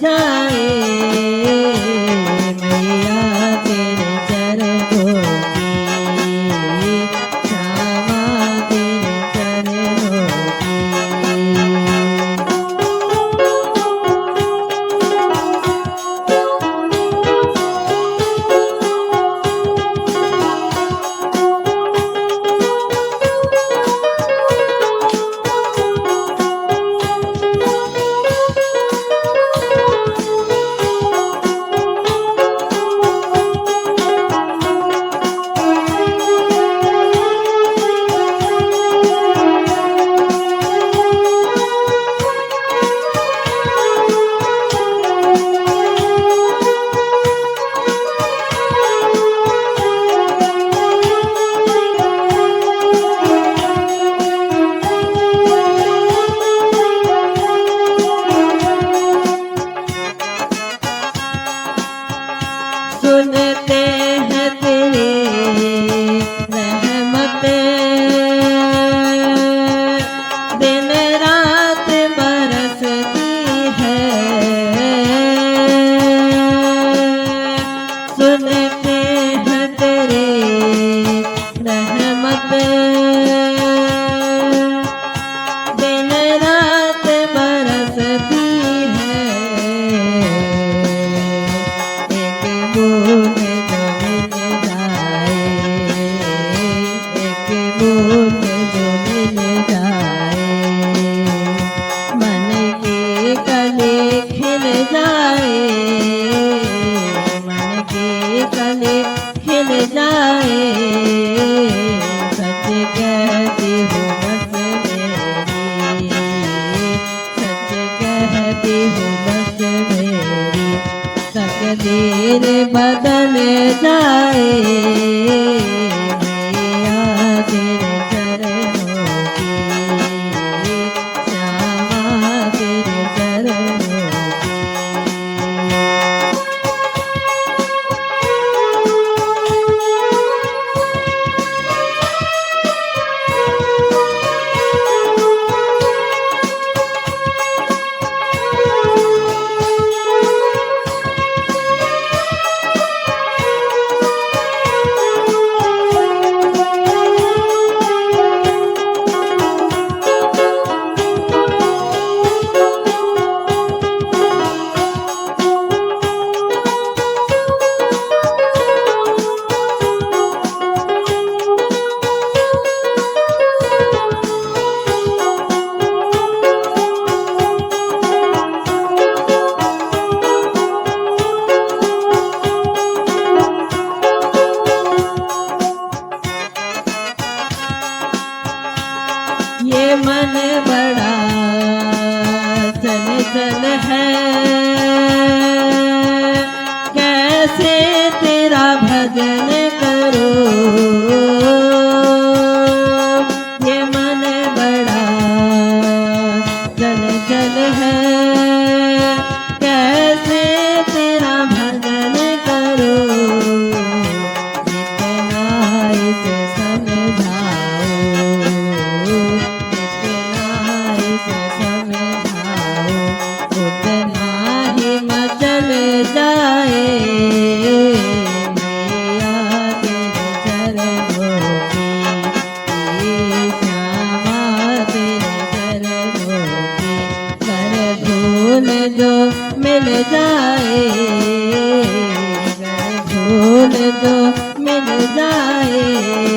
जाए मैया तेरे चरणों की श्यामा तेरे चरणों की। सुनते हैं तेरी रहमत दिन रात बरसती है। सुनते हैं तेरी रहमत दिन रात बरसती है। बूंद जो मिल जाए एक बूंद जो मिल जाए मन की कली खिल जाए मन की कली खिल जाए। सच कहती हूँ बस मेरी सच कहती हूँ बस मेरी तकदीर बदल जाए मैया तेरे चरणों की श्यामा तेरे चरणों की। ये मन बड़ा चंचल है कैसे तेरा भजन करूं। ये मन बड़ा चंचल है कैसे तेरा भजन करूं। इतना इसे समझाओ उतना ही मचल जाए मैया तेरे चरणों की श्यामा तेरे चरणों की। कर भूल जो मिल जाए कर भूल जो मिल जाए